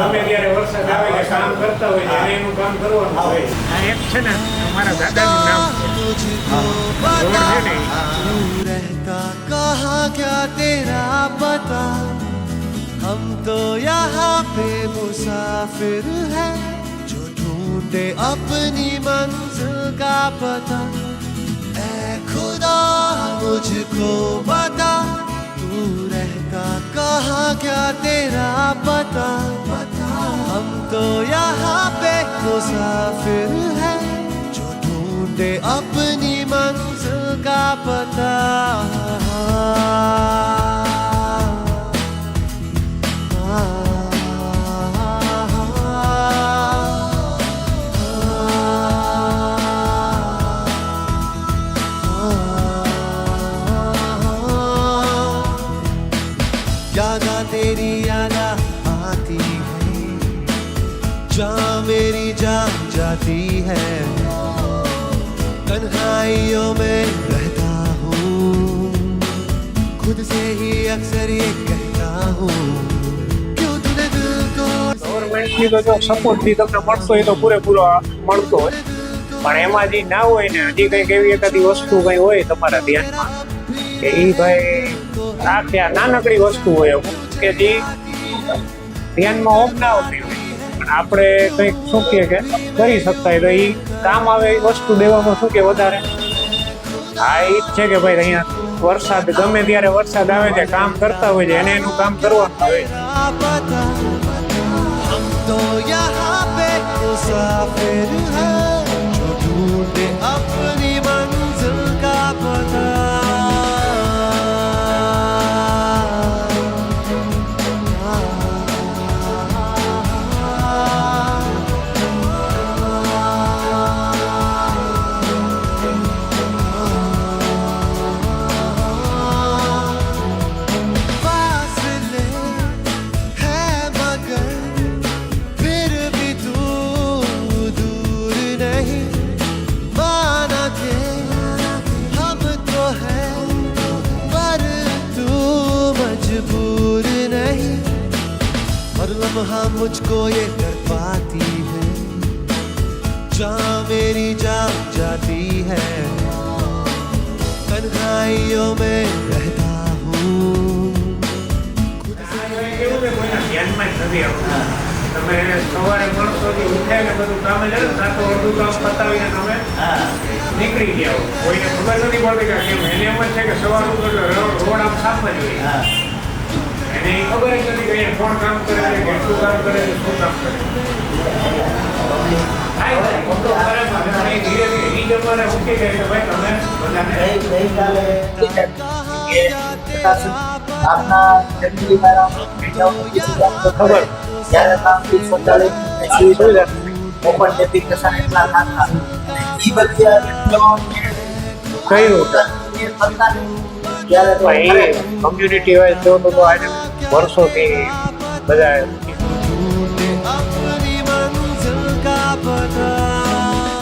ગમે ત્યારે વરસાદ આવે કે કામ કરતા હોય છે એને એનું કામ કરવાનું હોય. આ એક છે ને અમારા દાદાનું નામ છે. રોડ છે ને रहता कहाँ क्या तेरा पता हम तो यहाँ पे मुसाफिर है जो ढूंढे अपनी मंजिल का पता ऐ खुदा मुझको बता तू रहता कहाँ क्या तेरा पता हम तो यहाँ पे मुसाफिर है जो ढूंढे अपनी मंजिल का पता यादा तेरी यादा आती है जहाँ मेरी जान जाती है तन्हाइयों में रहता हूँ खुद से ही अक्सर ये कहता हूँ क्यों तूने दिल को ગવર્મેન્ટની તો જો સપોર્ટથી તમને મળતો હોય તો પૂરેપૂરો મળતો હોય પણ એમાં જે ના હોય ને હજી કંઈક એવી એકાદી વસ્તુ કંઈ હોય તમારા ધ્યાનમાં કે એ ભાઈ આ કે આ નાનકડી વસ્તુ હોય અમુક કે જે ધ્યાનમાં ઓમ ના આવતી હોય પણ આપણે કંઈક શું કહે કે કરી શકતા હોય તો એ કામ આવે એ વસ્તુ દેવામાં શું કે વધારે હા એ જ છે કે ભાઈ અહીંયા વરસાદ ગમે ત્યારે વરસાદ આવે છે કામ કરતા હોય છે એને એનું કામ કરવાનું હોય. हम तो यहाँ पे मुसाफिर हैं जो ढूंढे अपनी मंजिल का फासले है मगर फिर भी तू दूर नहीं माना के हम तो है पर तू मजबूर नहीं हर लम्हा मुझको ये तड़पाती है जहाँ मेरी जान जाती है तन्हाइयों में रहता हूँ એવું કે કોઈના ધ્યાનમાં જ નથી આવતું. તમે સવારે માણસોથી ઉઠાય ને બધું કામે જાય ને કાં તો અડધું કામ પતાવીને તમે નીકળી ગયા હો. કોઈને ખબર નથી પડતી કે કેમ એને એમ જ છે કે સવાર ઉઠો એટલે રોડ આમ સાફ જ હોય એને એ ખબર જ નથી કે અહીંયા કોણ કામ કરે છે કેટલું કામ કરે છે શું કામ કરે છે. ધીરે ધીરે એ જમાને મૂકી જાય કે ભાઈ તમે બધાને આપના ફેમિલી વાળા ખબર જ્યારે કામથી સોચાળી પછી ઓપન ડેપ્લિકેશન એટલા નાખા એ બધી કયું ત્યારે કમ્યુનિટી વાઇઝ જો તો આજે વર્ષોથી બધા ढूंढे अपनी